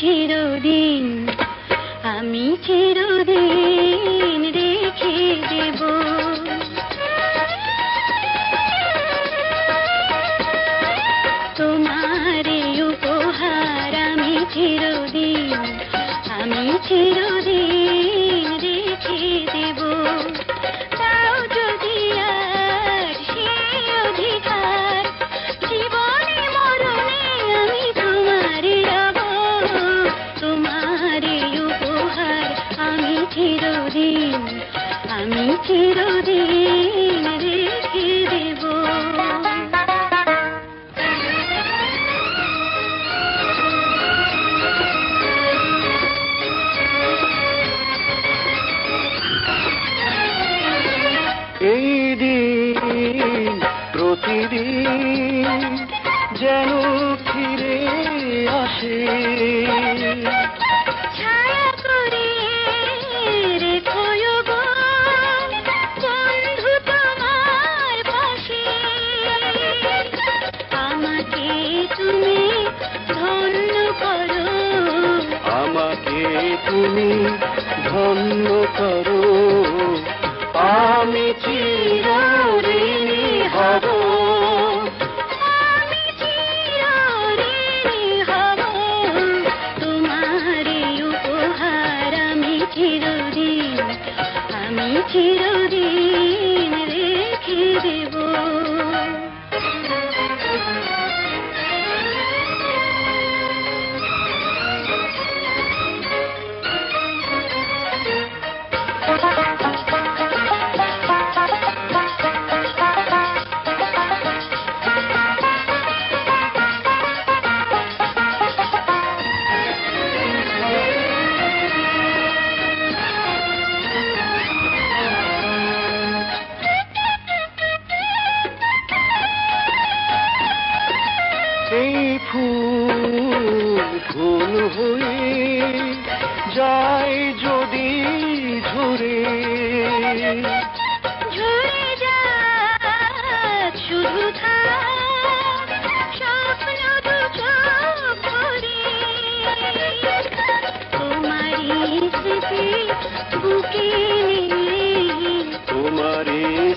চিরদিন, আমি চিরদিন রেখে দেব। তোমার উপহার আমি চিরদিন, আমি চিরদিন রেখে দেব। তাও যদি আর সেই অধিকার, জীবনে মরণে আমি তোমার রব। তোমার উপহার আমি চিরদিন, আমি চিরদিন রেখে দেব। এই দিন প্রতিদিন যেন ফিরে আসে, ছায়া করে রেখো গো বন্ধু তোমার পাশে। আমাকে তুমি ধন্য করো, আমাকে তুমি ধন্য করো, আমি চিরঋণী হব, আমি চিরঋণী হব। তোমার উপহার আমি চিরদিন, আমি চিরদিন রেখে দেব। এই ফুল ফুল হয়ে যায় যদি ঝরে, ঝরে যাক শুধু থাক স্বপ্ন দু চোখ ভরে। তোমারই স্মৃতি বুকে নিয়ে, তোমার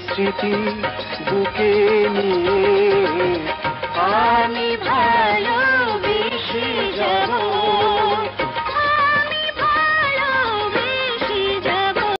স্মৃতি বুকে নিয়ে আমি ভালো